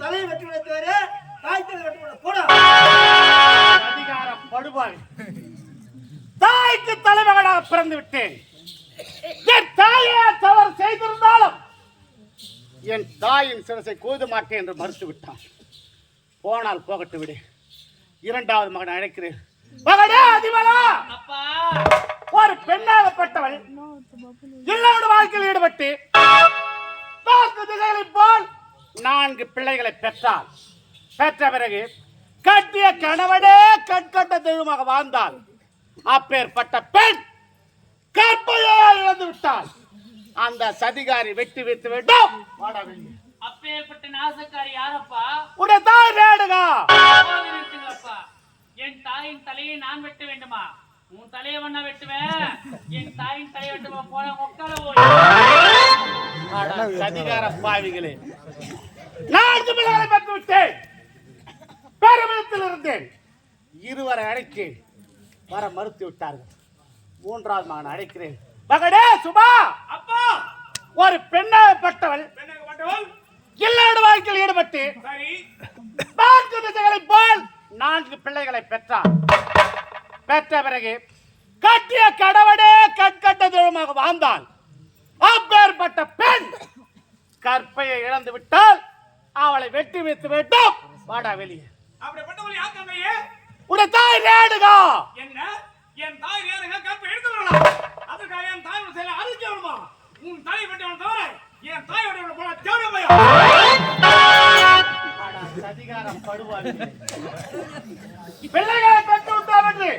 தலை வெட்டி வைத்தவரே தாய்த்தலை வெட்டி போட அதிகாரம் படுபாய். தாய்க்கு தலைமகனாக பிறந்து விட்டேன். என் தாயே தவறு செய்திருந்தாலும் என் தாயின் சிரசை கோத மாட்டேன் என்று மறுத்து விட்டான். போனால் போகட்டு விடு. இரண்டாவது மகனை அழைக்கிறேன். மகனே அதிபலா, ஒரு பெண்ணாகப்பட்டவள் எல்லாரோட வாழ்க்கையில் ஈடுபட்டு 4 திசைகளைப் போல் 4 பிள்ளைகளை பெற்றாள். பெற்ற பிறகு கட்டிய கணவனே கண்கட்ட தெய்வமாக வாழ்ந்தாள். அப்பேற்பட்ட பெண் கற்பையே இழந்து விட்டாள். அந்த சதிகாரி வெட்டி வைத்து வேண்டும். அப்பேற்பட்ட நாசக்காரி யாரப்பா? உடைய தாய் ரேணுகா. என் தாயின் தலையை நான் வெட்ட வேண்டுமா? உன் தலையை வேணா வெட்டுவேன். என் தாயின் தலையை வெட்டுமா? போன உட்கார சதிகார பாவிகளே, 4 பிள்ளைகளை பெற்று விட்டேன். பெருமிதத்தில் இருந்தேன். இருவரை அழைத்தேன். வர மறுத்து விட்டார்கள். 3வது மகனை அழைக்கிறேன். மகனே சுபா, அப்பா, ஒரு பெண்ணாகப்பட்டவள் எல்லாரோட வாழ்க்கையில் ஈடுபட்டு 4 திசைகளைப் போல் 4 பிள்ளைகளை பெற்றார். பெற்ற பிறகு கட்டிய கடவுளே கண்கட்ட தெய்வமாக வாழ்ந்தாள். அப்பேற்பட்ட பெண் கற்பையை இழந்து விட்டால் அவளை வெட்டி வைத்து வேண்டும். வாடா வெளியே. அப்படிப்பட்டவள் யாருங்க? உடைய தாய் ரேணுகா. என்ன? என் தாய் ரேணுகா கற்பை எடுத்துக்கலாம். அதுக்காக என் தாய் செய்ய அறுக்க வேணுமா? உன் தாய் வெட்டவன் தவிர என் தாய் வெட்டவன் போல தேவை பையா. அதிகாரம் படுவார்கள். பிள்ளைகளை பெற்று விட்டார் என்று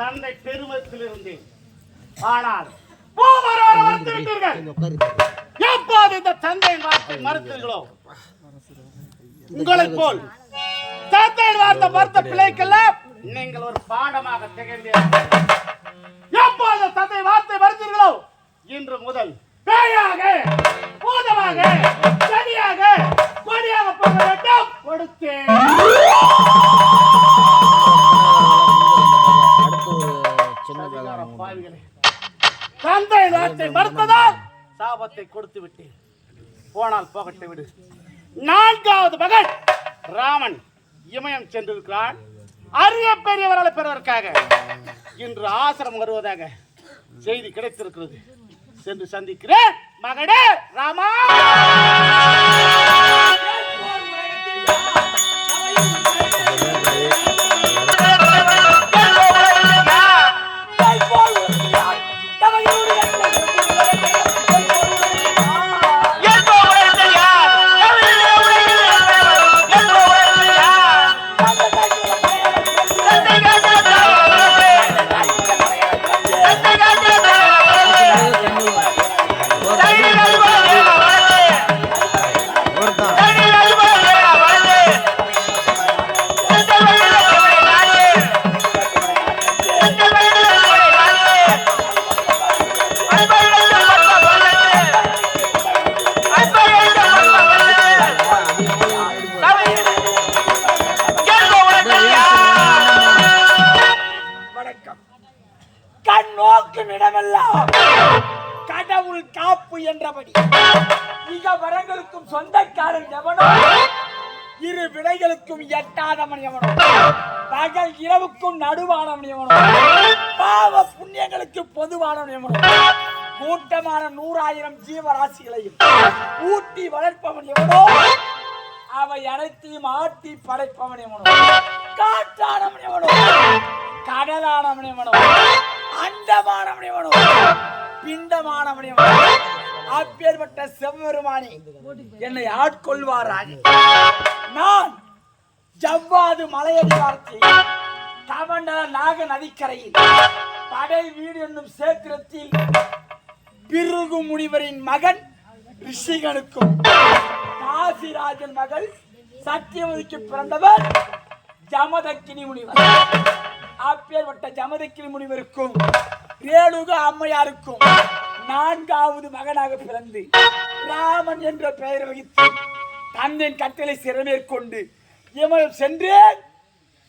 தந்தை பெருமத்தில் இருந்தேன். ஆனால் பூமரோடு மறுத்து விட்டீர்கள். எப்போது இந்த தந்தையின் வார்த்தை மறுத்தீர்களோ, உங்களைப் போல் தந்தையின் வார்த்தை மறுத்த பிள்ளைக்கெல்லாம் நீங்கள் ஒரு பாடமாக திகழ்ந்தீர்கள். எப்போது தந்தை வார்த்தை மறுத்தீர்களோ, இன்று முதல் பேயாக, பூதமாக, சனியாக, கொடியாக போக வேண்டும். கொடுத்தேன். தந்தை வார்த்தை மறுத்ததால் சாபத்தை கொடுத்து விட்டேன். போனால் போகட்டு விடு. 4வது மகன் ராமன் இமயம் சென்றிருக்கிறான். அரிய பெரியவர்களை பெறுவதற்காக இன்று ஆசிரமம் வருவதாக செய்தி கிடைத்திருக்கிறது. சென்று சந்திக்கிறேன். மகனே ராமா. கடவுள் காப்பு என்றபடி மிக வரங்களுக்கும் சொந்தக்காரன் எவனோ, இரு விடைகளுக்கும் எட்டாதவன் எவனோ, பகல் இரவுக்கும் நடுவானவன் எவனோ, பாவ புண்ணியங்களுக்கு பொதுவானவன் எவனோ, கூட்டமான 100,000 ஜீவராசிகளையும் ஊட்டி வளர்ப்பவன் எவனோ, அவை அனைத்தையும் ஆட்டி படைப்பவன் எவனோ, காற்றானவன் எவனோ, கடலானவன் எவனோ, அண்டமானவன் எவனோ, பிண்டமானவன் எவனோ, அப்பேற்பட்ட செவ்வருமானி என்னை ஆட்கொள்வாராக. நான் ஜவ்வாது மலையடிவாரத்தில் தவண்டல நாக நதிக்கரையில் படை வீடு என்னும் சேத்திரத்தில் பிருகு முனிவரின் மகன் ரிஷிகனுக்கும் காசிராஜன் மகள் சத்தியவதிக்கு பிறந்தவர் ஜமதக்கினி முனிவர். அப்பேற்பட்ட ஜமதக்கினி முனிவருக்கும் ரேணுகா அம்மையாருக்கும் 4வது மகனாக பிறந்து ராமன் என்ற பெயர் வகித்து தந்தையின் கட்டளை சிறமேற்கொண்டு இமயம் சென்றேன்.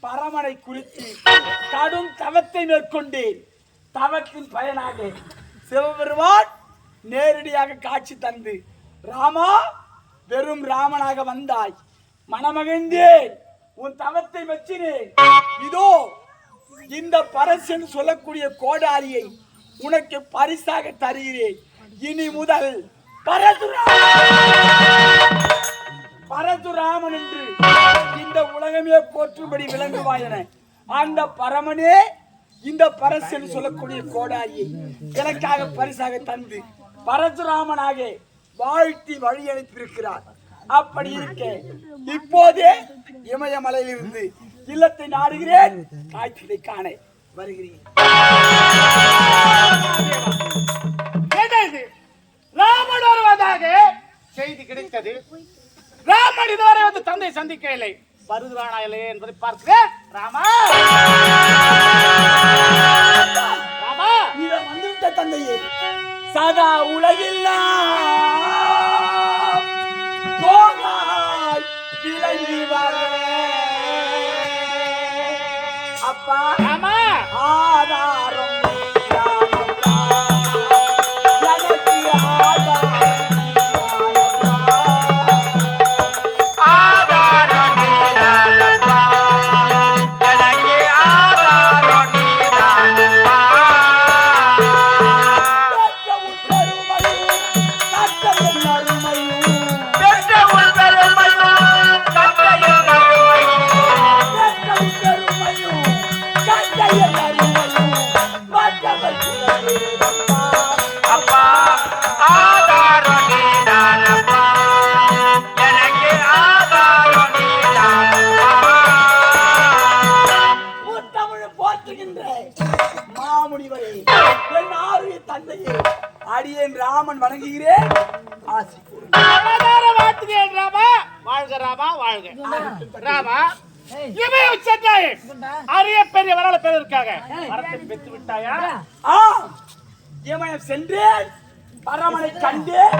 பரமனை குறித்து கடும் தவத்தை மேற்கொண்டேன். தவத்தின் பயனாக சிவபெருமான் நேரடியாக காட்சி தந்து, ராமா வெறும் ராமனாக வந்தாய். மனமகிழ்ந்தே உன் தவத்தை மெச்சினேன். இதோ இந்த பரசன் சொல்லக்கூடிய கோடாரியை உனக்கு பரிசாக தருகிறேன். இனி முதல் பரசுராமன் என்று இந்த உலகமே போற்றும்படி விளங்குவாயன. அந்த பரமனே இந்த பரசன் சொல்லக்கூடிய கோடாரியை எனக்காக பரிசாக தந்து பரசுராமனாக வாழ்த்தி வழி அனுப்பியிருக்கிறார். அப்படி இருக்க இப்போதே இமயமலையிலிருந்து இல்லத்தை நாடுகிறேன். காட்சியை காண வருகிறேன். ராமன் வருவதாக செய்தி கிடைத்தது. ராமன் இதுவரை வந்து தந்தை சந்திக்கவில்லை. வருகிறானா இல்லையே என்பதை பார்க்கிறேன். ராமா ராமா, இதை வந்துவிட்ட தந்தையே, சதா உலகில்லா அப்பா ராமா, ஆதாரம் அடியேன் ராமன் வணங்குகிறேன். ஆசி வாழ்த்துகிறேன். ராமா வாழ்க, ராமா வாழ்க. ராமா, இமயம் சென்றாய். அரிய பெரிய வரலாறு பெறுவதற்காக வரத்தை பெற்று விட்டாயா? இமயம் சென்றேன். பரமனை கண்டேன்.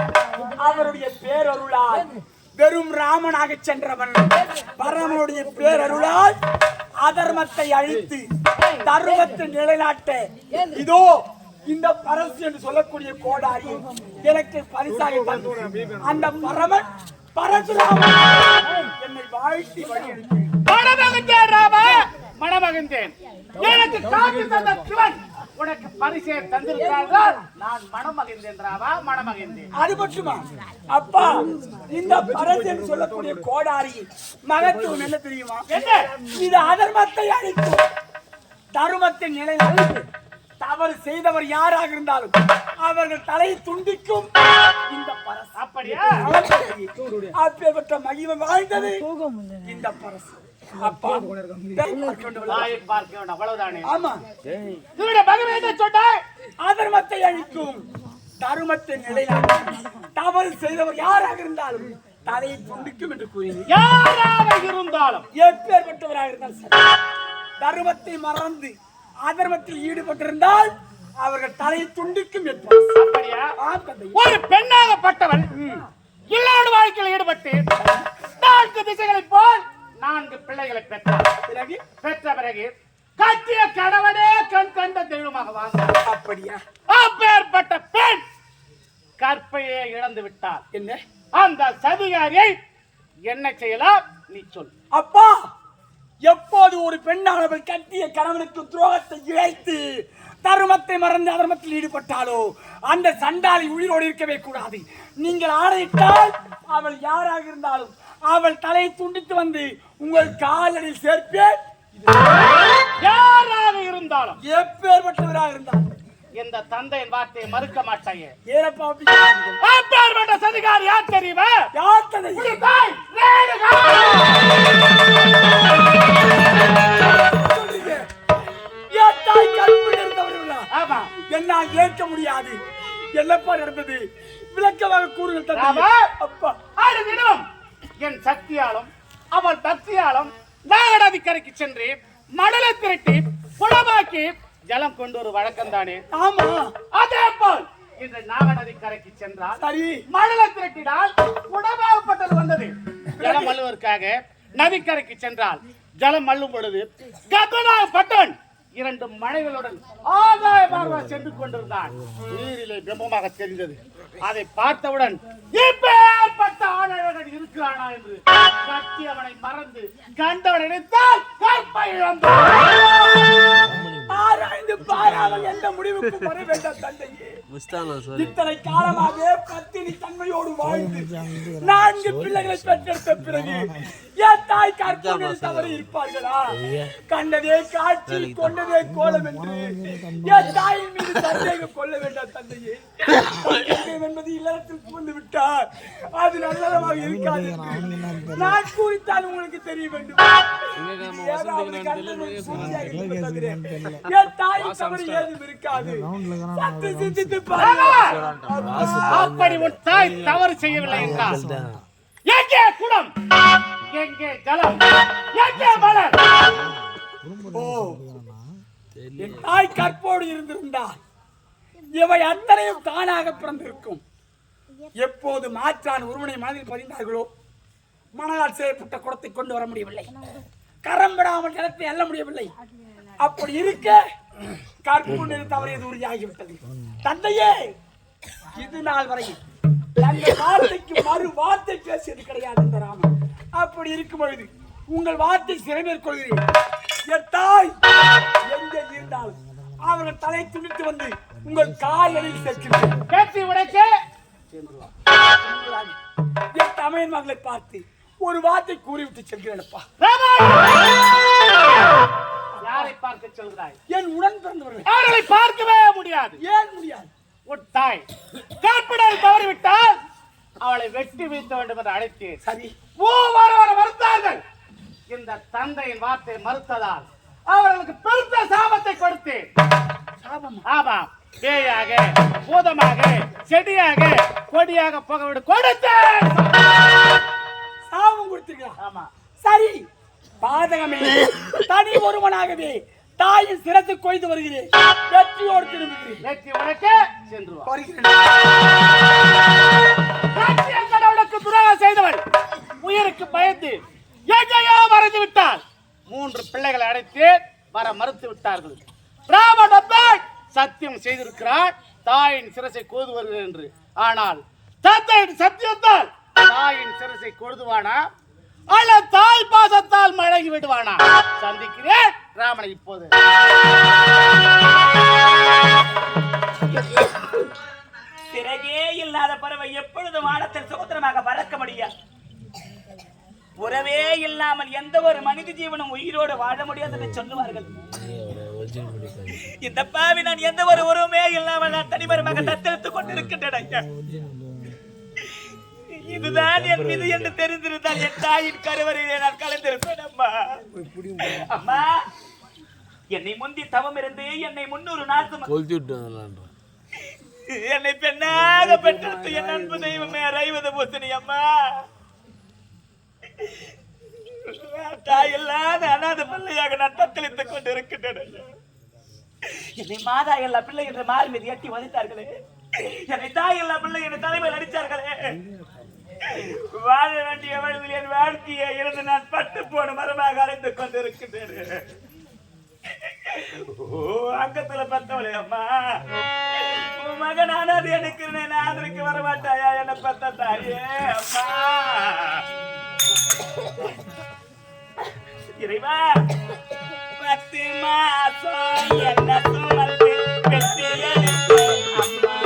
அவருடைய பேரருளால் வெறும் ராமனாக சென்றவன் பரமனுடைய பேரருளால் அதர்மத்தை அழித்து தர்மத்தை நிலைநாட்ட இதோ இந்த பரசு என்று சொல்லக்கூடிய கோடாரி எனக்கு பரிசாக தந்து அந்த பரமன் பரசுராமன் என்னை வாழ்த்தி வழியெடுத்து மணமகிழ்ந்தேன். ராமா மணமகிழ்ந்தேன். எனக்கு காத்து தந்த சிவன் உனக்கு பரிசை தந்திருக்கிறார்கள். நான் மணமகிழ்ந்தேன். ராமா மணமகிழ்ந்தேன். அது மட்டுமா அப்பா, இந்த பரசு என்று சொல்லக்கூடிய கோடாரி மகத்துவம் என்ன தெரியுமா? என்ன? இது அதர்மத்தை அழித்து தர்மத்தை நிலைநாட்டு தவறு செய்தவர் யாராக இருந்தாலும் அவர்கள் தலையை துண்டிக்கும் இந்த பரசு. அப்படியா? அப்பேற்பட்ட மகிமை வாழ்ந்தது இந்த பரசு. அப்பா பார்க்க வேண்டும், அவ்வளவுதானே? ஆமா, இதனுடைய மகிமை என்ன சொன்னாய்? அதர்மத்தை அழிக்கும் தர்மத்தை நிலைநாட்டும் தவறு செய்தவர் யாராக இருந்தாலும் தலையை துண்டிக்கும் என்று கூறினேன். யாராக இருந்தாலும் எப்பேற்பட்டவராக இருந்தாலும் சரி, தர்மத்தை மறந்து அதர்மத்தில் ஈடுபட்டிருந்தால் அவர்கள் தலையை துண்டிக்கும் என்பார். அப்படியா? ஒரு பெண்ணாகப்பட்டவள் இல்லோட வாழ்க்கையில் ஈடுபட்டு 4 திசைகளை போல் 4 பிள்ளைகளை பெற்ற பிறகு கட்டிய கணவனே கண் கண்ட தெய்வமாக வாழ்ந்தார். அப்படியா? அப்பேற்பட்ட பெண் கற்பையை இழந்து விட்டார். என்ன அந்த சதிகாரியை என்ன செய்யலாம் நீ சொல். அப்பா, எப்போது ஒரு பெண்ணானவள் கட்டிய கணவனுக்கு துரோகத்தை இழைத்து தர்மத்தை மறந்து அதர்மத்தில் ஈடுபட்டாலோ அந்த சண்டாளி உயிரோடு இருக்கவே கூடாது. நீங்கள் ஆணையிட்டால் அவள் யாராக இருந்தாலும் அவள் தலையை துண்டித்து வந்து உங்கள் காலடியில் சேர்ப்பேன். யாராக இருந்தாலும் எப்பேற்பட்டவராக இருந்தாலும் இந்த தந்தையின் வார்த்தையை மறுக்க மாட்டாயே. ஏனப்பா அப்பேற்பட்ட சதிகாரி யார் தெரியுமா? யார் தந்தை? தாய் ரேணுகா. என்னால் ஏற்க முடியாது. என்னப்பா நடந்தது? விளக்கமாக கூறுகள். அப்பா, என் சக்தியாலும் அவள் பக்தியாலும் நாகநதிக்கரைக்கு சென்று மணலை திரட்டி குளமாக்கி ஜலம் கொண்டு ஒரு வழக்கம் தானே? ஆமா. அதே போல் இன்று நாகநதிக்கரைக்கு சென்றால் சரி, மணலை திரட்டினால் குடமாகப்பட்டது வந்தது. ஜலம் அள்ளுவதற்காக நதிக்கரைக்கு சென்றால் ஜலம் அள்ளும் பொழுது ககனாகப்பட்டவன் 2 மனைகளுடன் ஆகாய பார்வை சென்று கொண்டிருந்தான். நீரிலே பிரம்மமாக தெரிந்தது. அதை பார்த்தவுடன் இப்பேற்பட்ட ஆணழகன் இருக்கிறானா என்று கட்டி அவனை மறந்து கண்டவன் நினைத்தால் கற்பை இழந்தான். ஆராய்ந்து பாராமல் எந்த முடிவுக்கு வர வேண்டாம் தந்தையே. இத்தனை காலமாக பத்தினி தன்மையோடு வாழ்ந்து 4 பிள்ளைகளை பெற்றெடுத்த பிறகு என் தாய் கற்பனையில் தவறி இருப்பார்களா? கண்டதே காட்சி கொண்டதே கோலம் என்று என் தாயின் மீது சந்தேகம் கொள்ள வேண்டாம் தந்தையே. என்பது இல்லறத்தில் புகுந்து விட்டார், அது நல்லதாக இருக்காது. நான் கூறித்தான் உங்களுக்கு தெரிய வேண்டும். என் தாய் தவறு ஏதும் இருக்காது. சற்று சிந்தித்து அப்படி உன் தாய் தவறு செய்யவில்லை என்றால் எங்கே குடம், எங்கே ஜலம், எங்கே மலர்? என் தாய் கற்போடு இருந்திருந்தால் இவை அத்தனையும் தானாக பிறந்திருக்கும். எப்போது மாற்றான் ஒருவனை மனதில் பதிந்தார்களோ மணலால் செய்யப்பட்ட குடத்தை கொண்டு வர முடியவில்லை, கரம்பிடாமல் ஜலத்தை அள்ள முடியவில்லை. அப்படி இருக்க கற்பு தவறியது உறுதியாகிவிட்டது. தந்தையே, இது நாள் வரையில் தங்கள் வார்த்தைக்கு மறு வார்த்தை பேசியது கிடையாது இந்த ராமன். அப்படி இருக்கும் பொழுது உங்கள் வார்த்தை சிறைமேற்கொள்கிறேன். என் தாய் எங்கே இருந்தாலும் அவர்கள் தலை துணித்து வந்து உங்கள் கால்களில் சேர்க்கிறேன். பேசி உடைக்க என் தமிழ் மகளை பார்த்து ஒரு வார்த்தை கூறிவிட்டு செல்கிறேன்ப்பா. யாரை பார்க்க சொல்கிறாய்? என் உடன் பிறந்தவர்கள். அவர்களை பார்க்கவே முடியாது. ஏன் முடியாது? உன் தாய் கற்பிடல் தவறிவிட்டால் அவளை வெட்டி வீழ்த்த வேண்டும் என்று அழைத்தேன். சரி, மூவர் மறுத்தார்கள். இந்த தந்தையின் வார்த்தை மறுத்ததால் அவர்களுக்கு பெருத்த சாபத்தை கொடுத்தேன். ஆமாம், பேயாக, பூதமாக, செடியாக, கொடியாக புகவிடு கொடுத்தேன். சாபம் கொடுத்தீங்களா? ஆமா. சரி, பாதகமே. தனி ஒருவனாகவே தாயின் சிரத்தை கொய்து வருகிறேன். வெற்றியோடு திரும்புகிறேன். வெற்றி உனக்க சென்று கடவுளுக்கு துரோகம் செய்தவள் உயிருக்கு பயந்து எங்கேயோ மறைந்து விட்டாள். 3 பிள்ளைகளை அடைத்து வர மறுத்து விட்டார்கள். ராமன் சத்தியம் செய்திருக்கிறார், தாயின் சிரசை கோது வருகிறது என்று. ஆனால் தந்தையின் சத்தியத்தால் தாயின் சிரசை கொழுதுவானா அல்ல தாய் பாசத்தால் மழங்கி விடுவானா? சந்திக்கிறேன் ராமனை இப்போது. சிறகே இல்லாத பறவை எப்பொழுது வானத்தில் சுதந்திரமாக பறக்க முடியாது. உறவே இல்லாமல் எந்த ஒரு மனித ஜீவனும் உயிரோடு வாழ முடியாது என்று சொல்லுவார்கள். இந்த பாவி நான் எந்த ஒரு உறவுமே இல்லாமல் நான் தனிமரமாக தத்தெடுத்துக் கொண்டிருக்கின்றேன். இதுதான் என் மீது என்று தெரிந்திருந்தால் என் தாயின் கருவறையிலே நான் கலந்திருப்பேன். அம்மா, அம்மா, என்னை முந்தி தவம் இருந்து என்னை 300 நாள் என்னை பெண்ணாக பெற்றெடுத்து என் அன்பு தெய்வமே ரைவத பூசணி அம்மா, தாய் இல்லாத அநாத பிள்ளையாக நான் தத்தளித்துக் கொண்டிருக்கின்றேன். என்னை மாதா எல்லா பிள்ளை என்று மாறி மீது எட்டி வதைத்தார்களே, என்னை தாய் எல்லா பிள்ளை என்று தலைமையில் அடித்தார்களே. வாழ வேண்டிய வழியில் என் வாழ்க்கையை இருந்து நான் பட்டு போன மரமாக அடைந்து கொண்டிருக்கின்றேன். அங்கத்துல பத்தவளே அம்மா, உன் மகன் ஆனாது எனக்கு ஆதரிக்க வரமாட்டாயா? என்ன பத்த தாயே அம்மா. இறைவா, 10 மாசம் என்ன சுமந்து பெற்று எடுத்து அம்மா,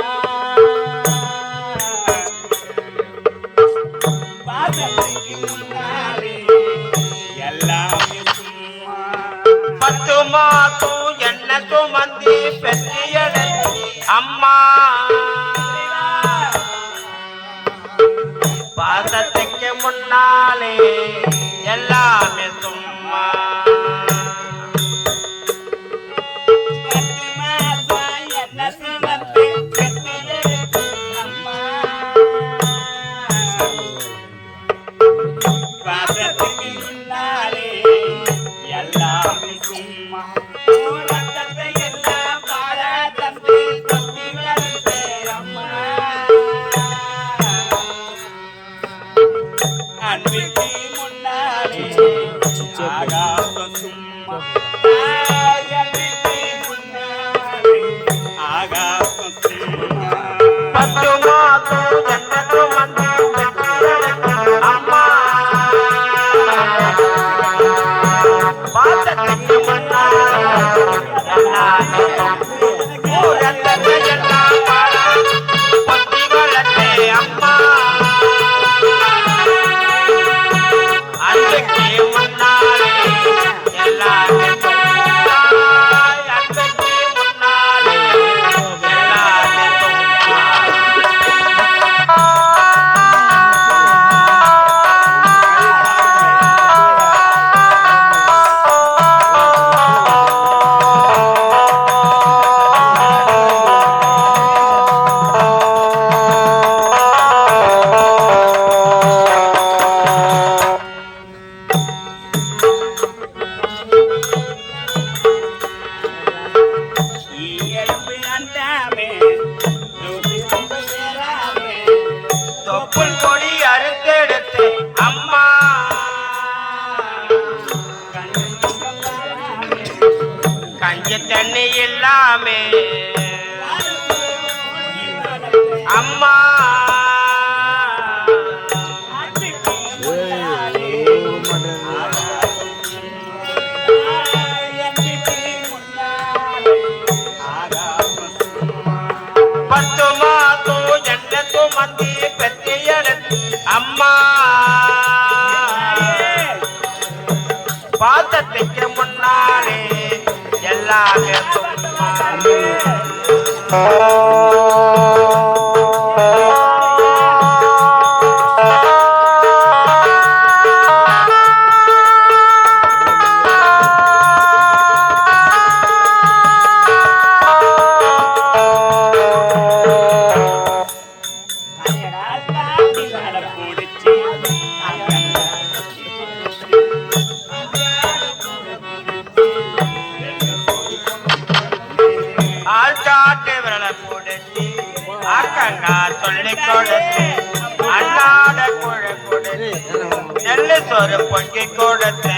பாதத்துக்கு முன்னாலே எல்லாமே சும்மா. 10 மாசம் என்ன சுமந்து பெற்று எடுத்து அம்மா, பாதத்துக்கு முன்னாலே எல்லாமே சும்மா. 10 மாசம் என்ன சுமந்து பெற்று எடுத்து அம்மா, பாதத்துக்கு முன்னாலே எல்லாமே சும்மா. ரத்தத்தை எல்லாம் பாட தந்து கொத்தி வளர்த்தே அம்மா, அன்பிற்கு முன்னாலே ஆகாசம் சும்மா. அன்பிற்கு முன்னாலே ஆகாசம் சும்மா. 10 மாசம் என்ன சுமந்து பெற்று எடுத்து அம்மா, கொடி அறுத்தெடுத்து அம்மா கஞ்சி தண்ணி இல்லாமே அம்மா பத்து மாதம் ஜன்னத்து மந்தி பெற்றியெடுத்து அம்மா பாத்தத்துக்கு முன்னாலே எல்லாமே சும்மா ஆள்காட்டு விரல கொடுத்து அக்கங்கா சொல்லி கொடுத்து அண்ணாட குழ கொடுத்து நெல்லு சோறு பொங்கி கொடுத்து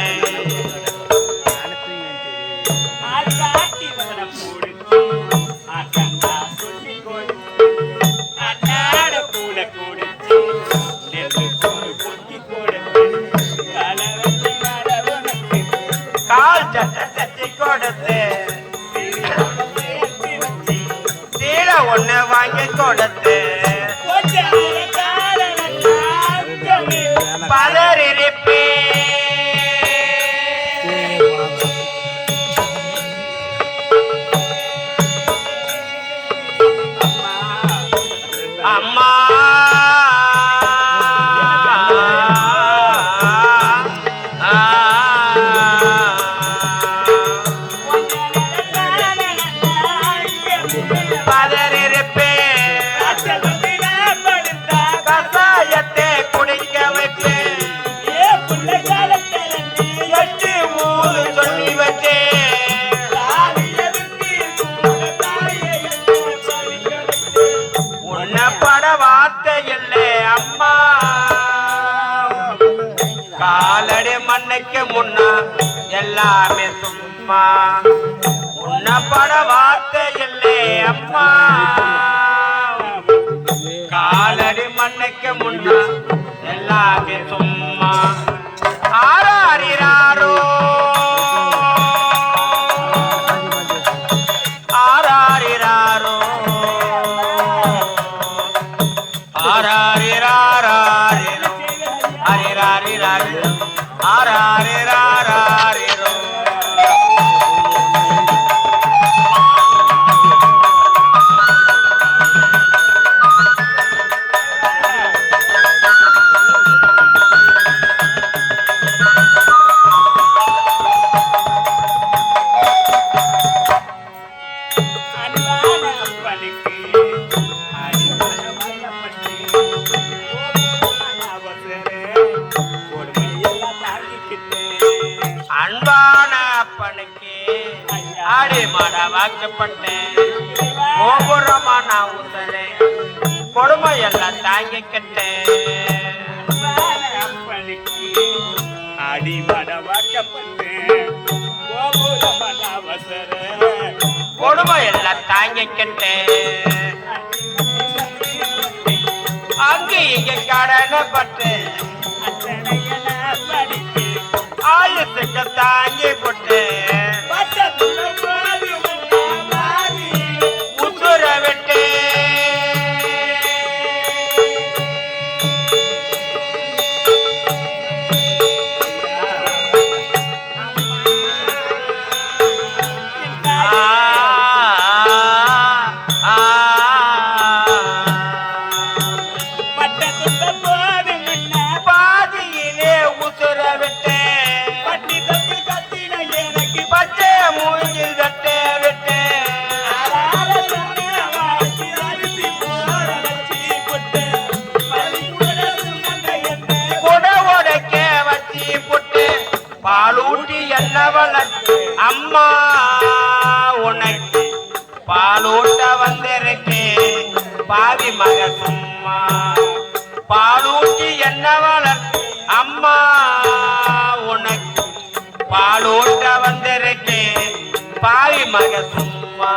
கால் சட்டை தட்டி கொடுத்து சீலை ஒண்ணு வாங்கி கொடுத்து பலரிப்பே அம்மா கசாயத்தை குடிக்க வச்சு எட்டு ஊரு சொல்லி வச்சு உன்ன பட வார்த்தை இல்லை அம்மா காலடி மண்ணுக்கு முன்னா எல்லாமே சும்மா உன்ன பட வார்த்தை இல்லை அம்மா காலடி மண்ணுக்கு முன்னா எல்லாமே சும்மா ஆராரிராரோ ஆராரிராரோ ஆராரிராரிரோ ஹரிராரிராரிரோ ஆராரிராரிரோ அன்பான அப்பனுக்கு ஆடி மாட வாக்கப்பட்டேன் கோபுரமா நான் ஊசலேன் கொடுமை எல்லாம் தாங்கிக்கிட்டேன் கொடுமை எல்லாம் தாங்கிக்கிட்டேன் அங்கே இங்க கடனப்பட்டு ஆயுசுக்கு தாங்கி போட்டு உசுர விட்டு பாதியிலே உசுர விட்டு பச்சை மூங்கில் தட்டை விட்டு கொடவோடக்க வச்சி புட்டு பாலூட்டி என்ன வளர்த்து அம்மா உனக்கு பாலூட்ட வந்திருக்கு பாவி மக சும்மா பாலூட்டி என்ன வளர்த்து அம்மா உனக்கு பாலூட்ட வந்திருக்கேன் பாவி மக சும்மா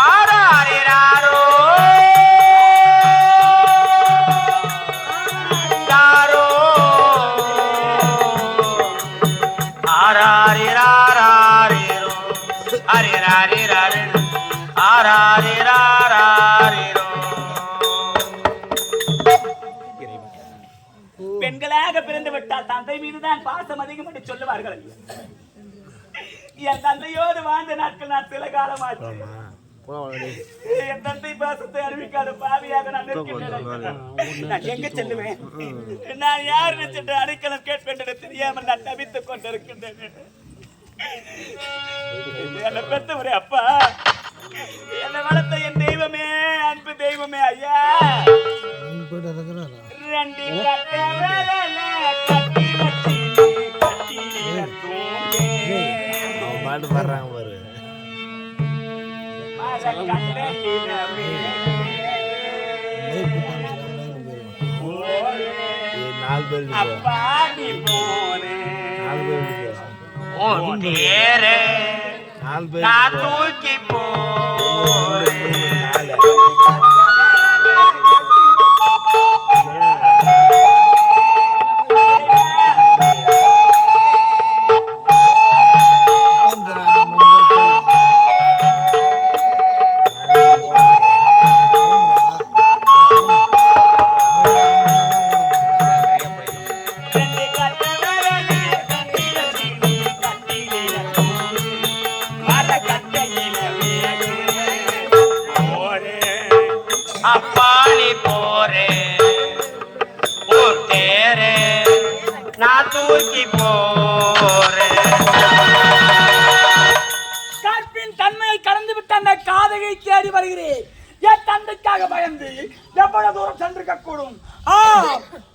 ஆராரிராரோ யாரோ ஆராரிராரோ அரிராரிராரு ஆராரிராரோ. பெண்களாக பிறந்து விட்டால் தந்தை மீதுதான் பாசம் அதிகம் என்று சொல்லுவார்கள். என் தந்தையோடு வாழ்ந்த நாட்கள் நான் சில காலமாச்சு. என் தந்தை பாசத்தை அறிவிக்காத பாவியாக நான் இருக்கின்றேன். நான் எங்க செல்லுவேன்? நான் யார் சென்று அடைக்கலம் கேட்பேன் என்று தெரியாமல் நான் தவித்துக் கொண்டிருக்கின்றேன். என்னை பெற்றவரே அப்பா, என்னை வளர்த்த என் தெய்வமே, அன்பு தெய்வமே ஐயா. ரெண்டு கட்ட விரல கட்டி வச்சு கட்டில தூங்கே பாட்டு பாடுறாங்க பாரு. அப்பா நீ போனே நான் தூக்கி போறேன். அப்பாணி போரே ஊர் தேரே நான் தூக்கி போறேன். கற்பின் தன்மையை கடந்து விட்ட அந்த காதகை தேடி வருகிறேன். என் தந்தைக்காக பயந்து எவ்வளவு தூரம் சென்றிருக்க கூடும்.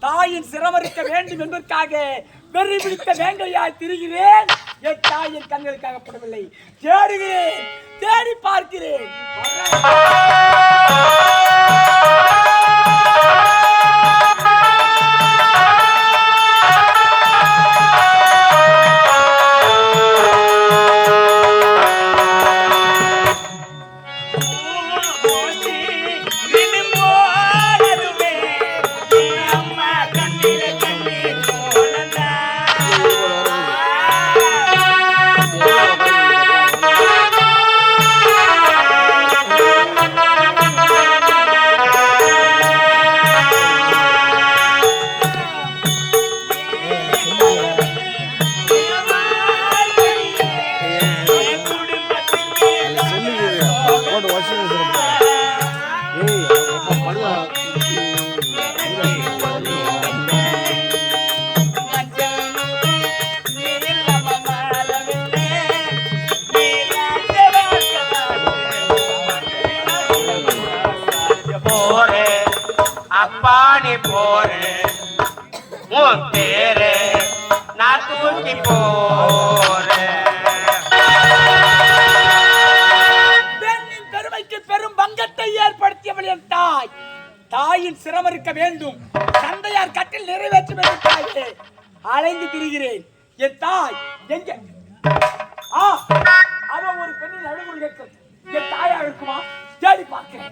தாயின் சிரமரிக்க வேண்டும் என்பதற்காக வெறி பிடித்த வேங்கையாய் திரிகிறேன். என் தாயின் கண்களுக்காகப்படவில்லை, தேடுகிறேன், தேடி பார்க்கிறேன். அப்பாணி போறேன் உன் தேரே நான் தூக்கி போறேன். பெண்ணின் பெருமைக்கு பெரும் பங்கத்தை ஏற்படுத்தியவள் என் தாய். தாயின் சிரமரிக்க வேண்டும், தந்தையார் கட்டில் நிறைவேற்ற வேண்டும் தாயே. அலைந்து திரிகிறேன். என் தாய் எங்க? அவன் ஒரு பெண்ணின் அழுகுறி கேட்கிறது. என் தாயா இருக்குமா? தேடி பார்க்கிறேன்.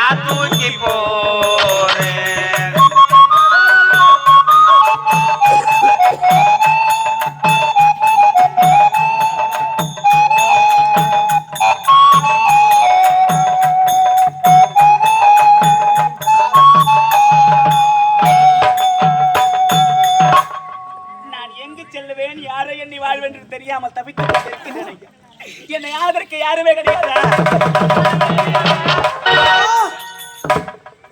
நான் தூக்கி போறேன். நான் எங்கு செல்லுவேன், யாரை எண்ணி வாழ்வேன் என்று தெரியாமல் தவித்துக் கொண்டிருக்கிறேன் ஐயா. என்னை ஆதரிக்க யாருமே கிடையாதா?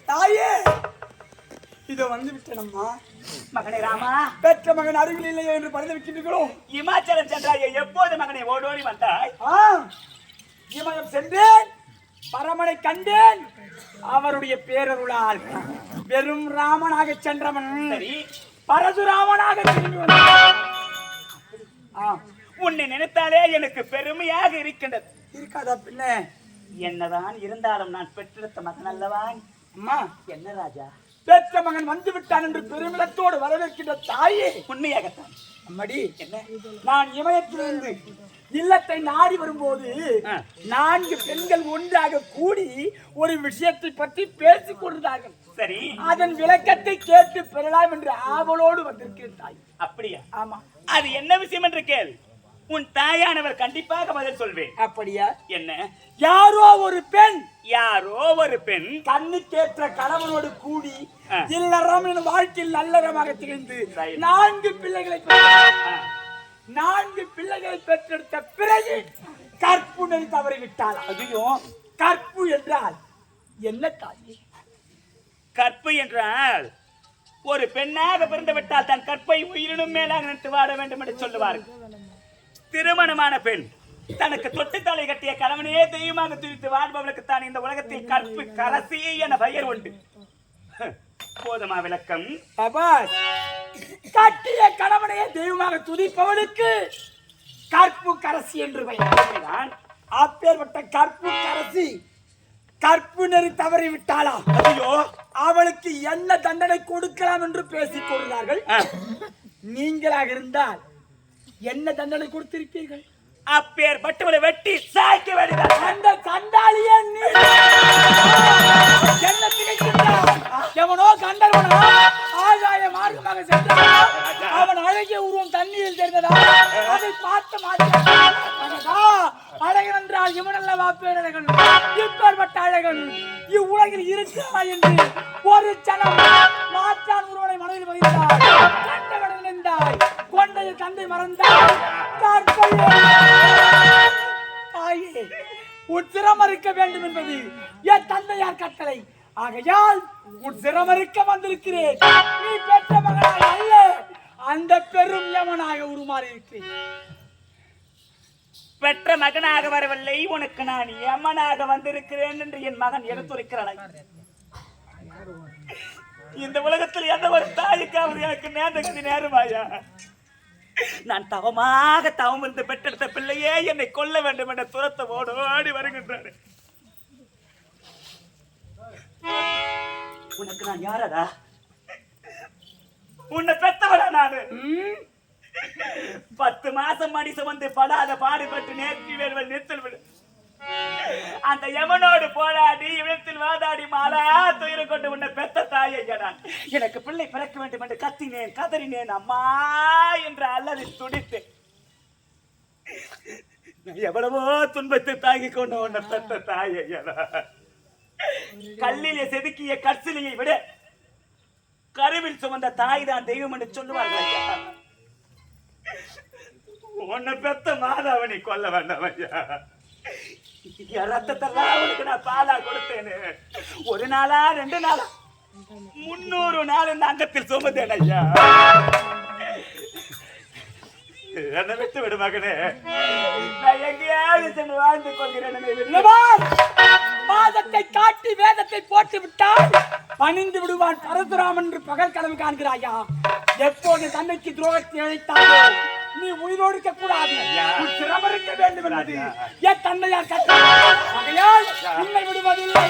தாயே இதோ வந்து விட்டனம்மா. மகனே ராமா, பெற்ற மகன் அருகில் இல்லையோ என்று பறந்து விற்கின்றீர்களோ? இமாச்சலம் சென்றாய், எப்போது மகனை ஓடோடி வந்தாய்? இமயம் சென்றேன், பரமனை கண்டேன். அவருடைய பேரருளால் வெறும் ராமனாக சென்றவன் சரி, பரசுராமனாக திரும்பி வந்தான். உன்னை நினைத்தாலே எனக்கு பெருமையாக இருக்கின்றது. இருக்காதா பின்ன? என்னதான் இருந்தாலும் நான் பெற்றெடுத்த மகன் அல்லவா? அம்மா, என்ன ராஜா, பெற்ற மகன் வந்து விட்டான் என்று பெருமிதத்தோடு வரவேற்கின்ற தாயே, உண்மையாகத்தான். அம்மடி, என்ன? நான் இமயத்திலிருந்து இல்லத்தை நாடி வரும்போது 4 பெண்கள் ஒன்றாக கூடி ஒரு விஷயத்தை பற்றி பேசிக் கொண்டார்கள். சரி, அதன் விளக்கத்தை கேட்டு பெறலாம் என்று ஆவலோடு வந்திருக்கிறேன் தாய். அப்படியா? ஆமா. அது என்ன விஷயம் என்று கேள், உன் தாயானவர் கண்டிப்பாக பதில் சொல்வேன். அப்படியா? என்ன? யாரோ ஒரு பெண், யாரோ ஒரு பெண் கண்ணுக்கேற்ற கணவனோடு கூடி இல்லறம் எனும் வாழ்க்கையில் நல்லறமாக திகழ்ந்து 4 பிள்ளைகளை 4 பிள்ளைகளை பெற்றெடுத்த பிறகு கற்புனை தவறிவிட்டாள். அதையும் கற்பு என்றால் என்ன தாய்? கற்பு என்றால் ஒரு பெண்ணாக பிறந்து விட்டால் தன் கற்பை உயிரினும் மேலாக நினைத்து வாழ வேண்டும் என்று சொல்லுவார்கள். திருமணமான பெண் தனக்கு தொட்டு தலை கட்டிய கணவனையே தெய்வமாக துதித்து வாழ்பவளுக்கு தான் இந்த உலகத்தில் கற்பு கரசி என பெயர் உண்டு. போதுமா விளக்கம்? கட்டிய கணவனையே தெய்வமாக துதிப்பவளுக்கு கற்பு கரசி என்று பெயர். அப்பேற்பட்ட கற்பு கரசி கற்பு நெறி தவறி விட்டாளா? ஐயோ, அவளுக்கு என்ன தண்டனை கொடுக்கலாம் என்று பேசிக் கொள்கிறார்கள். நீங்களாக இருந்தால் என்ன தண்டனை கொடுத்திருப்பீர்கள்? அப்பேற்பட்டவளை வெட்டி சாய்க்க வேண்டியது. அந்த சண்டாளியே நீ என்ன திகைக்கின்றாய்? எவனோ கண்டவனா ஆகாய மார்க்கமாக சென்றான். அவன் அழகிய உருவம் தண்ணீரில் தெரிந்ததா? அதை பார்த்து அழகன் என்றால் இவனல்லவா பேரழகன்? இப்பேற்பட்ட அழகன் இவ்வுலகில் இருக்கிறா என்று ஒரு சனம் மாற்றான் ஒருவனை மனதில் வைத்தாய். கண்டவன் நினைந்தாய், கொண்டைய தந்தை மறந்தாய். தாயே, உன் சிரமறுக்க வேண்டும் என்பது என் தந்தையார் கட்டளை. ஆகையால் உன் சிரமறுக்க வந்திருக்கிறேன். நீ பெற்ற மகனாக அல்ல, அந்த பெரும் யமனாக உருமாறி இருக்கிறேன். பெற்ற மகனாக வரவில்லை, உனக்கு நான் யமனாக வந்திருக்கிறேன் என்று என் மகன் எடுத்துரைக்கிறான். இந்த உலகத்தில் எந்த ஒரு தாய்க்காவது எனக்கு நேர்ந்தது நேருமாயா? நான் தவமாக தவம் இருந்து பெற்றெடுத்த பிள்ளையே என்னை கொல்ல வேண்டும் என்ற துரத்த ஓடோடி வருகின்றார். உனக்கு நான் யாரடா? உன்னை பெத்தவடா நானு. 10 மாசம் மடி சுமந்து படாத பாடுபட்டு நேர்த்தி வேறுவல் நிறுத்தல் விடு. அந்த யமனோடு போராடி இவனத்தில் வாதாடி மாலா துயரம் கொண்டு உன்னை பெத்த தாயை நான் எனக்கு பிள்ளை பிறக்க வேண்டும் என்று கத்தினேன், கதறினேன், அம்மா என்று அல்லது துடித்தேன். எவ்வளவோ துன்பத்தை தாங்கி கொண்டு உன்னை பெத்த தாயை கல்லிலே செதுக்கிய கற்சிலையை விட கருவில் சுமந்த தாய் தான் தெய்வம் என்று சொல்லுவார்கள். உன்னை பெத்த மாதாவனை கொல்ல வேண்டாம் ஐயா. ரத்தத்தெல்லாம் அவனுக்கு நான் பாலா கொடுத்தேன்னு 1 நாளா 2 நாளா 300 நாள் இந்த அங்கத்தில் சுமந்தேன் ஐயா. என்னை விட்டு விடு மகனே, நான் எங்கேயாவது சென்று வாழ்ந்து கொள்கிறேன். பாதத்தை காட்டி வேதத்தை போட்டு விட்டால் பணிந்து விடுவான் பரசுராமன் என்று பகல் கனவு காண்கிறாயா? எப்போது தன்னைக்கு துரோகத்தை இழைத்தாரோ நீ உயிரோடுக்க கூடாது, சிரமறுக்க வேண்டும் என்பது என் தன்னையார் கட்டால் உன்னை விடுவதில்லை.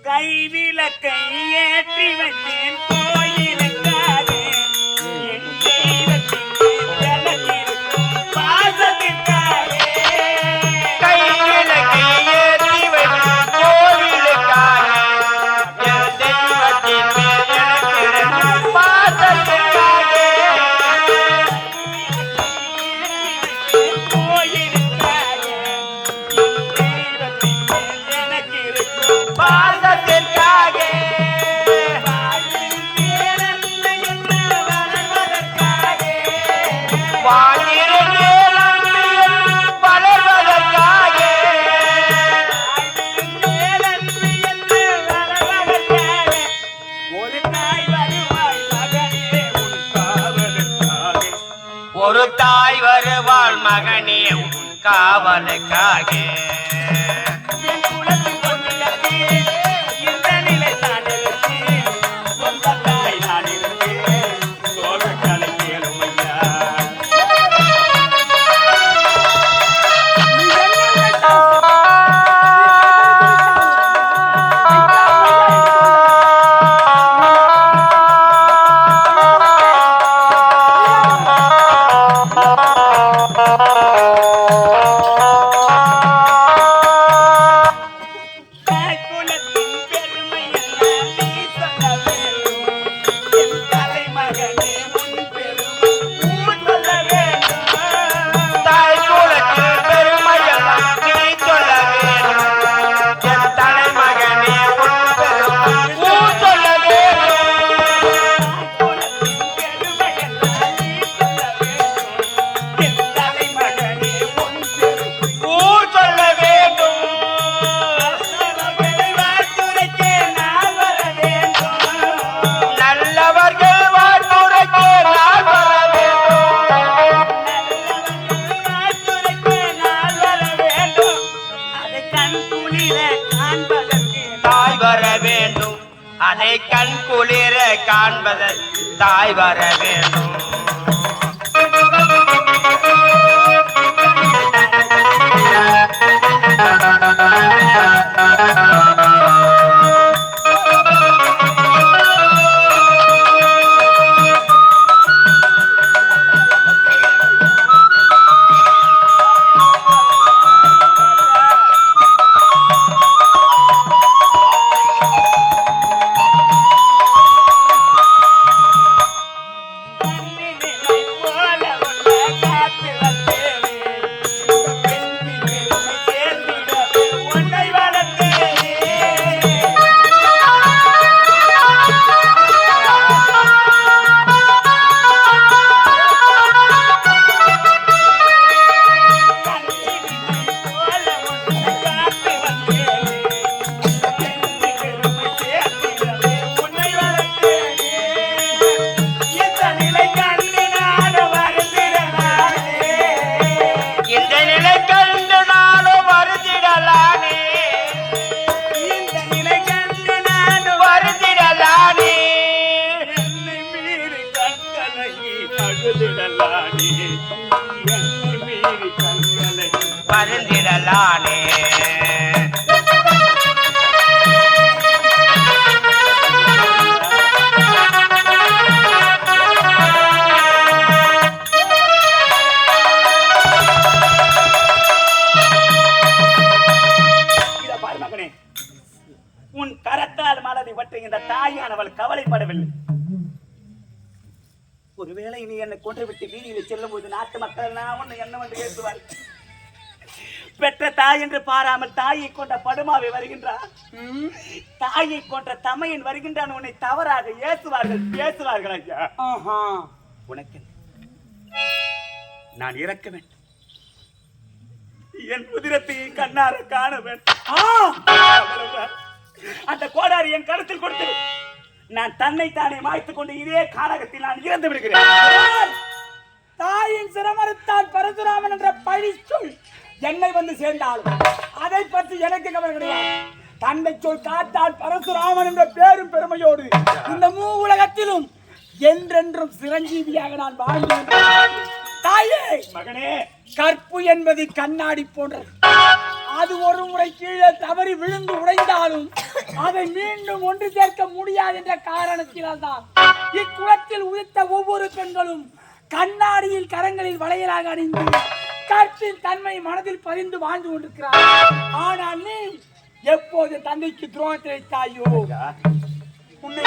கைவிளக்கை ஏற்றி வைத்தேன் கோயிலுக்காக என் தெய்வத்தின் எனக்கிருக்கும் பாசத்திற்காக கைவிளக்கை ஏற்றி வைத்தேன் கோவிலுக்காக என் தெய்வத்தின் மேல் எனக்கு இருக்கும் பாசத்திற்காக கோயிலுக்காக என் தெய்வத்தின் மேல் எனக்கிருக்கும் பாசத்திற்காக வானிருந்தேன் வளர்வதற்காக ஒரு தாய் வருவாள் மகனே உன் காவலுக்காக ஒரு தாய் வருவாள் மகனே உன் காவலுக்காக என் குலத்தின் பொன்னிலவே, இந்த நிலை நான் இருந்தேன். சொந்த தாய் நான் இருந்தேன். சோகக்கலை கேளும் ஐயா. தாய் குலத்தின் பெருமை எல்லாம் நீ சொல்ல வேண்டும். என் தலைமகனே உன் பெருமை ஊர் சொல்ல வேண்டும். தாய் குலத்தில் பெருமையெல்லாம் நீ சொல்ல வேண்டும் என் தலைமகனே உன் பெருமை ஊர் சொல்ல வேண்டும் ஊர் சொல்ல வேண்டும் நல்லவர்கள் வாழ்த்துரைக்கு நான் வர வேண்டும் தாய் வர வேண்டும் அதை கண் குளிர காண்பதற்கு தாய் வர வேண்டும் இந்த நிலை கண்டு நானும் வருந்திடலானே வருந்திடலானே வருந்திடலானே உன் கரத்தால் மனதை பற்றி இந்த தாயானவள் கவலைப்படவில்லை. ஒருவேளை நீ என்னை கொன்று விட்டு வீதியில் செல்லும் போது நாட்டு மக்கள் எல்லாம் உன்னை என்னவென்று ஏற்றுவார். பெற்ற தாய் என்று பாராமல் தாயை கொண்ட படுமாவை வருகின்றார், தாயை கொன்ற தமையன் வருகின்றான், உன்னை தவறாக ஏசுவார்கள் பேசுவார்கள். ஐயா உனக்கு நான் இறக்க வேண்டும், என் உதிரத்தை கண்ணார காண வேண்டும். அந்த கோடாரி என் கருத்தில் கொடுத்து நான் தன்னை தானே மாய்த்துக் கொண்டு இதே கானகத்தில் நான் இறந்து விடுகிறேன். தாயின் சிரமறுத்தான் பரசுராமன் என்ற பழி சொல் என்னை வந்து சேர்ந்தாலும் அதை பற்றி எனக்கு கவலை கிடையாது. தன்னை சொல் காத்தால் பரசுராமன் என்ற பேரும் பெருமையோடு இந்த மூ உலகத்திலும் என்றென்றும் சிரஞ்சீவியாக நான் வாழ்ந்தேன். தாயே மகனே, கற்பு என்பது கண்ணாடி போன்றது. அது ஒரு முறை கீழே தவறி விழுந்து உடைந்தாலும் அதை மீண்டும் ஒன்று சேர்க்க முடியாது என்ற காரணத்தினால் தான் இக்குளத்தில் உதித்த ஒவ்வொரு பெண்களும் கண்ணாடியில் கரங்களில் வளையலாக அணிந்து கற்பின் தன்மை மனதில் பதிந்து வாழ்ந்து கொண்டிருக்கிறார். ஆனால் நீ எப்போது தந்தைக்கு துரோகத்தை வைத்தாயோ உன்னை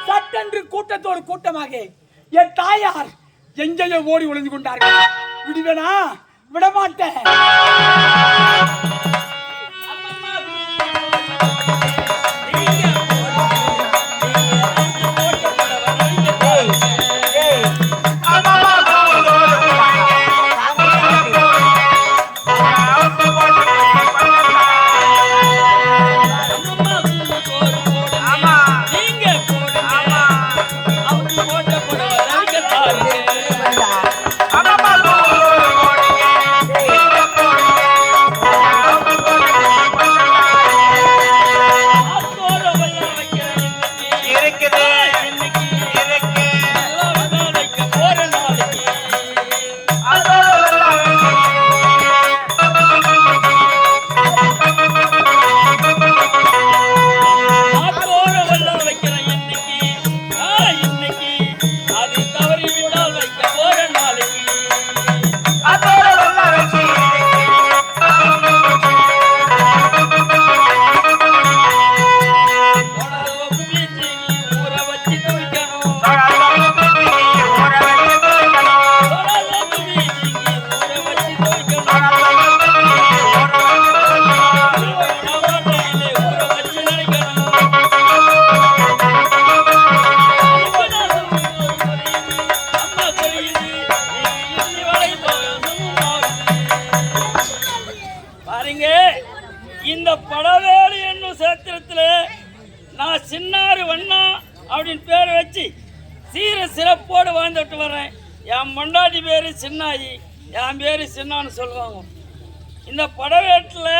சட்டென்று கூட்டத்தோடு கூட்டமாக என் தாயார் எங்கேயோ ஓடி ஒளிந்து கொண்டார்கள். விடுவேனா? விடமாட்டேன். இந்த படவேடு என்னும் சேத்திரத்துல நான் சின்னாறு வண்ணா அப்படின்னு பேர் வச்சு சீர சிறப்போடு வாழ்ந்துட்டு வர்றேன். என் மொண்டாட்டி பேரு சின்னாயி, என் பேரு சின்னான்னு சொல்லுவாங்க. இந்த படவேட்டில்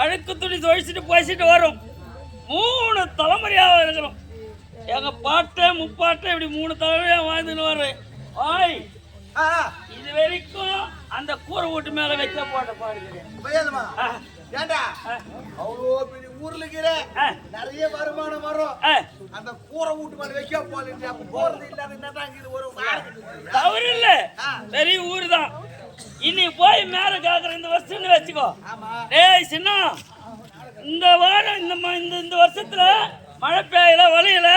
அழுக்கு துணி துவைச்சிட்டு பேசிட்டு வரும். 3 தலைமுறையாக இருக்கிறோம். எங்கள் பாட்டை முப்பாட்டை இப்படி 3 தலைமுறையாக வாழ்ந்துன்னு வர்றேன். ஆய் இது வரைக்கும் அந்த கூரை வீட்டு மேல வைக்க போட்ட பாடுகிறேன். ஏண்டா அவ்வளோ பெரிய ஊர்ல இருக்கிற நிறைய வருமானம் வரும், அந்த கூரை வீட்டு மேல வைக்க போல போறது இல்லாத ஒரு தவறு இல்ல, பெரிய ஊரு தான். இனி போய் மேல கேக்குற இந்த வருஷம் வச்சுக்கோ. ஏய் சின்ன, இந்த வாரம் இந்த வருஷத்துல மழை பெய்யல வழியில,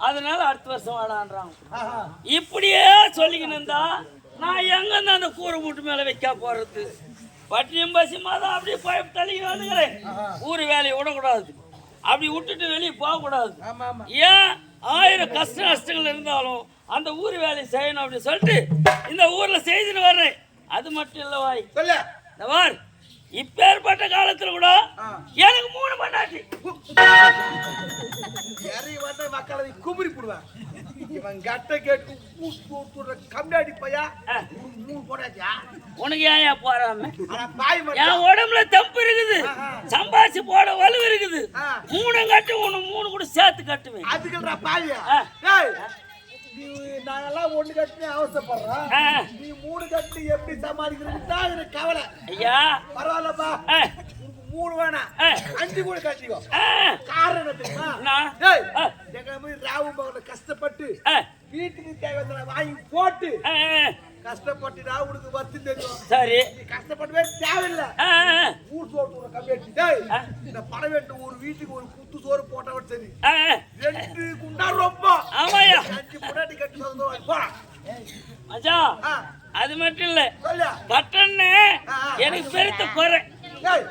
அதனால அடுத்த வருஷம் வாடான்றாங்க. இப்படியே சொல்லிக்கணும் இருந்தா நான் எங்க இருந்து அந்த கூரை வீட்டு மேல வைக்க போறது? பட்டினியும் பசியமா தான் அப்படியே போய் தள்ளி வந்துக்கிறேன். ஊர் வேலையை விடக்கூடாது, அப்படி விட்டுட்டு வெளியே போகக்கூடாது. ஏன் 1000 கஷ்ட நஷ்டங்கள் இருந்தாலும் அந்த ஊர் வேலையை செய்யணும் அப்படின்னு சொல்லிட்டு இந்த ஊர்ல செய்துன்னு வர்றேன். அது மட்டும் இல்ல வாய் இந்த வார், இப்பேற்பட்ட காலத்துல கூட எனக்கு 3 பொண்டாட்டி. மக்களை குமரி போடுவேன். இவன் கட்ட கேட்டு கம்டாடி பையா 3 பொண்டாட்டியா? உனக்கு ஏன் போறாம? என் உடம்புல தப்பு இருக்குது, சம்பாதிச்சு போட வலு இருக்குது. 3 கட்டு உனக்கு 3 கூட சேர்த்து கட்டுவேன். அதுக்குறா பாவியா? நாங்கெல்லாம் 1 கட்டு அவசரப்படுறோம், நீ 3 கட்டு எப்படி சமாளிக்கிறதுதான் எனக்கு கவலை. ஐயா பரவாயில்லப்பா, 3 வேணாம் 5 கூட கட்டிக்கோ. காரணம் தெரியுமா? எங்க மாதிரி ராவு மகனை கஷ்டப்பட்டு வீட்டுக்கு தேவையான வாங்கி போட்டு கஷ்டப்பட்டு ராவுக்கு வச்சு தெரியும். சரி, கஷ்டப்பட்டு தேவையில்லை. ஊர் சோறு கம்மியாச்சு. இந்த படம் வேண்டு ஒரு வீட்டுக்கு ஒரு குத்து சோறு போட்டவன் சரி, 2 குண்டா ரொம்ப 5 முன்னாடி கட்டி போறான். மச்சா அது மட்டும் இல்ல சொல்லு. கட்டன்னு எனக்கு பெருத்த குறை. ஏய்,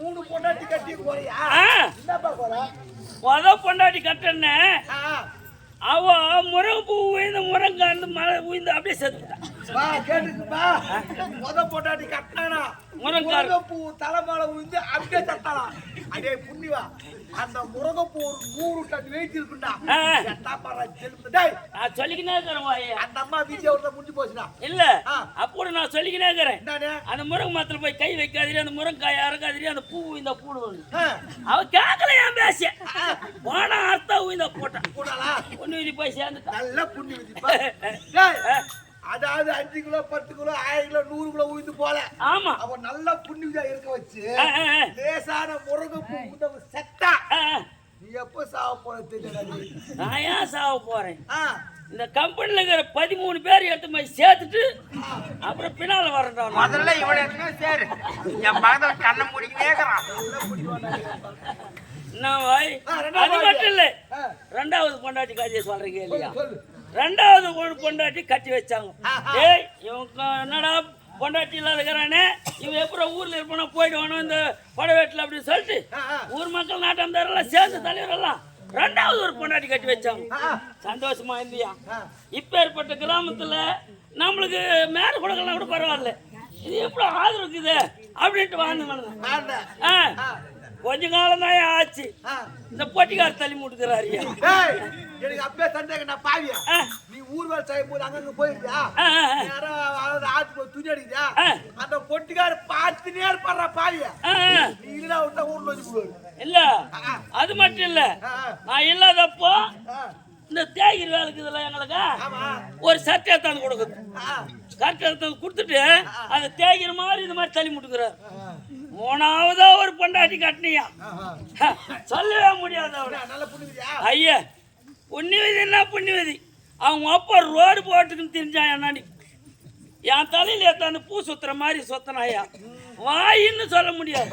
3 பொண்டாட்டி கட்டி போறியா? ஆ, என்னப்பா போற? பொண்டாட்டி கட்டன்னு அவ முருங்கைப்பூ உயிர்ந்த முருங்காந்து மழை உயிர்ந்து அப்படியே செத்துட்டான். வா கேட்டுக்குப்பா. பொண்டாட்டி கட்டினானா முருங்கைப்பூ தலைமலை விழுந்து அப்படியே தட்டானா. அடே புண்ணிவா, அந்த முருங்கைப்பூ ஒரு 100 டன் வெயிட் இருக்குண்டா. எட்டா பாரு செல்லுது. டேய், நான் சொல்லிக்கினே இருக்கிறேன் வாயே. அந்த அம்மா வீடியோ முடிஞ்சு போச்சுடா. இல்ல அப்போ நான் சொல்லிக்கினே இருக்கிறேன். என்னடா? அந்த முருங்கை மரத்துல போய் கை வைக்காதீரி, அந்த முருங்காய் இறக்காதீரி, அந்த பூ இந்த பூடு அவ கேட்கல. ஏன் பேச போனா அர்த்தம் இந்த போட்டான் கூடாலா? ஒண்ணு விதி போய் சேர்ந்துட்டான். நல்ல புண்ணி விதிப்பா. டேய், அதாவது 5 கிலோ 10 கிலோ 1000 கிலோ 100 கிலோ உயிந்து போல. ஆமா, அவன் நல்ல புண்ணியா இருக்க வச்சு லேசான முருங்கைப்பூ உதவு செத்தா. நீ எப்ப சாவ போற தெரியல. நான் ஏன் சாவ போறேன்? இந்த கம்பெனில இருக்கிற 13 பேர் எடுத்து போய் சேர்த்துட்டு அப்புறம் பின்னால வரணும். முதல்ல இவனுக்கு சரி என் பக்கத்துல கண்ணை முடிக்கிட்டே இருக்கிறான். என்ன வாய்? அது மட்டும் இல்ல, 2வது பொண்டாட்டி கதையை சொல்றீங்க இல்லையா? 2வது பொண்டாட்டி கட்டி வச்சாங்க. ஏய், இவங்க என்னடா பொண்டாட்டி இல்லாத இருக்கிறானே, இவன் எப்பறம் ஊர்ல இருப்பானோ போயிடுவானோ இந்த படவேட்டில் அப்படின்னு சொல்லிட்டு ஊர் மக்கள் நாட்டாந்தாரெல்லாம் சேர்ந்து தலைவரெல்லாம் 2வது ஒரு பொண்டாட்டி கட்டி வச்சாங்க. சந்தோஷமா இருந்தியா? இப்ப ஏற்பட்ட கிராமத்துல நம்மளுக்கு மேல கொடுக்கலாம் கூட பரவாயில்ல, இது எப்படி ஆதரவு இருக்குது அப்படின்ட்டு வாழ்ந்து கொஞ்ச காலம் தான் ஆச்சு. இந்த பொட்டிக்கார தள்ளி முட்டுக்கிறாரு. எனக்கு அப்பே சந்தேகம். நான் பாவியா, நீ ஊர் வேலை செய்யும் போது அங்கங்க போயிருக்கியா? ஆத்து துணி அடிக்கிறியா? அந்த பொட்டிக்கார பார்த்துனே இருப்பாரா பாவியா? நீ இல்லா விட்டா ஊர்ல வச்சு போடுவாரு. இல்ல அது மட்டும் இல்ல, நான் இல்லாதப்போ இந்த தேகிரி வேலைக்கு இதெல்லாம் எங்களுக்கு ஒரு சட்டை எடுத்தாந்து கொடுக்குது. சட்டை எடுத்தாந்து கொடுத்துட்டு அந்த தேகிரி மாதிரி இந்த மாதிரி தள்ளி முட்டுக்கிறார். 3வதா ஒரு பொண்டாட்டி கட்டினியா சொல்லவே முடியாது. நல்ல புண்ணியா? ஐயா, புண்ணியவதி என்ன புண்ணியவதி? அவங்க அப்பா ரோடு போட்டுக்குன்னு தெரிஞ்சான். என்னாடி என் தலையில ஏத்தாந்து பூ சுத்துற மாதிரி சொத்தனாயா, வாயின்னு சொல்ல முடியாது.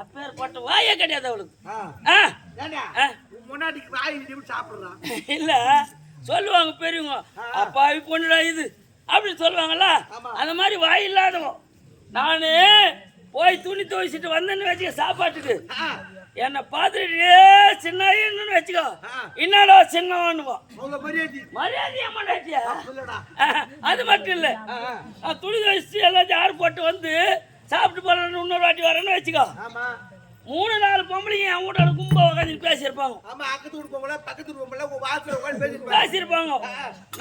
அப்பேற்பட்ட வாயே கிடையாது அவளுக்கு. முன்னாடிக்கு வாய் சாப்பிடுறான். இல்ல சொல்லுவாங்க பெரியவங்க, அப்பாவி பொண்ணுடா இது அப்படின்னு சொல்லுவாங்கல்ல, அந்த மாதிரி வாய் இல்லாதவன். நானு போய் துணி துவைச்சிட்டு வந்தேன்னு வச்சுக்க சாப்பாட்டுக்கு, என்னை பார்த்துட்டு சின்ன வச்சுக்கோ, என்னடா சின்னவான்னுவா. மரியாதையா மாட்டாச்சியா? அது மட்டும் இல்ல, துணி துவைச்சிட்டு எல்லாத்தையும் ஆறு போட்டு வந்து சாப்பிட்டு போறேன்னு இன்னொரு வாட்டி வரேன்னு வச்சுக்கோ, 3-4 பொம்பளைங்க என் வீட்டோட கும்ப உட்காந்து பேசியிருப்பாங்க. பேசியிருப்பாங்க.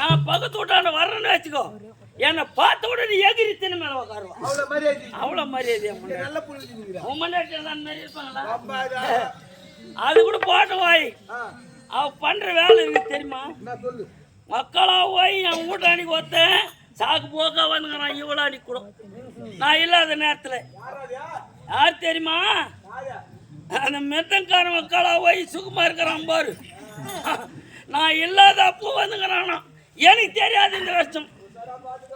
நான் பக்கத்து வீட்டாண்ட வர்றேன்னு வச்சுக்கோ, என்னை பார்த்த உடனே எகிரி தின மேல உட்காருவான். அவ்வளவு மரியாதை. இருப்பாங்களா? அது கூட போட்ட வாய். அவ பண்ற வேலை எனக்கு தெரியுமா? மக்களா போய் என் வீட்டாண்டிக்கு ஒருத்தன் சாக்கு போக்கா வந்துக்கிறான். இவ்வளோ அடி கூட நான் இல்லாத நேரத்துல யார் தெரியுமா? அந்த மெத்தங்கார மக்களா போய் சுகமா இருக்கிறான் பாரு. நான் இல்லாத அப்போ வந்துக்கிறானா. எனக்கு தெரியாது இந்த வருஷம்.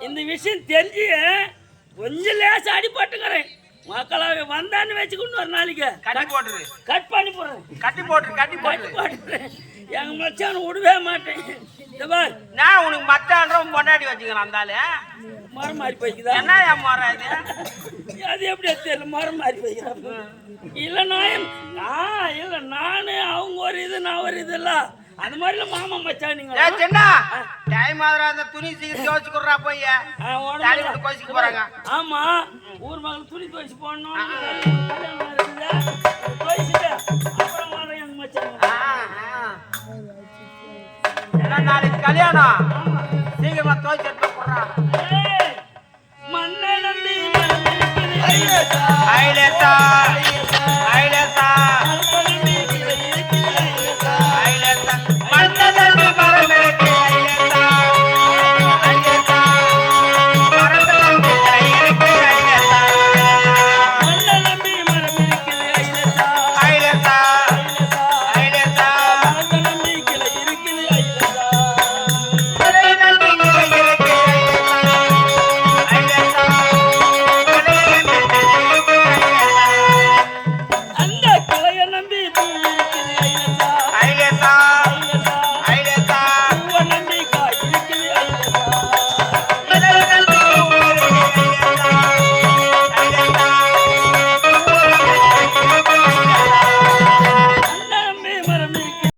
இந்த விஷயம் தெரிஞ்சு கொஞ்சம் லேசா அடிபட்டுக்கிறேன். மக்களாவே வந்தான்னு வச்சுக்கணும். ஒரு நாளைக்கு கட் பண்ணி போடுறேன். கட்டி போட்டுறேன். எங்க மச்சான் விடவே மாட்டேன். நான் உனக்கு மச்சான் பொண்டாட்டி வச்சுக்கிறேன். அந்தால மரம் மாறி போய்க்குதா? என்ன மரம் இது? அது எப்படி தெரியல, மரம் மாறி போய்க்கிறாங்க. இல்ல நான் இல்ல நானு அவங்க ஒரு இது நான் ஒரு இது இல்ல அந்த மாதிரி மாமா மச்சான். நீங்க சின்ன டைம் ஆகுற அந்த துணி சீக்கிரம் துவைச்சுக்குறா போய் துவைச்சுக்கு போறாங்க. ஆமா, ஊர் மகள் துணி துவைச்சு போடணும். அப்புறம் வரேன் எங்க மச்சான். நாளைக்கு கல்யாணம் சீக்கிரமா துவைச்சு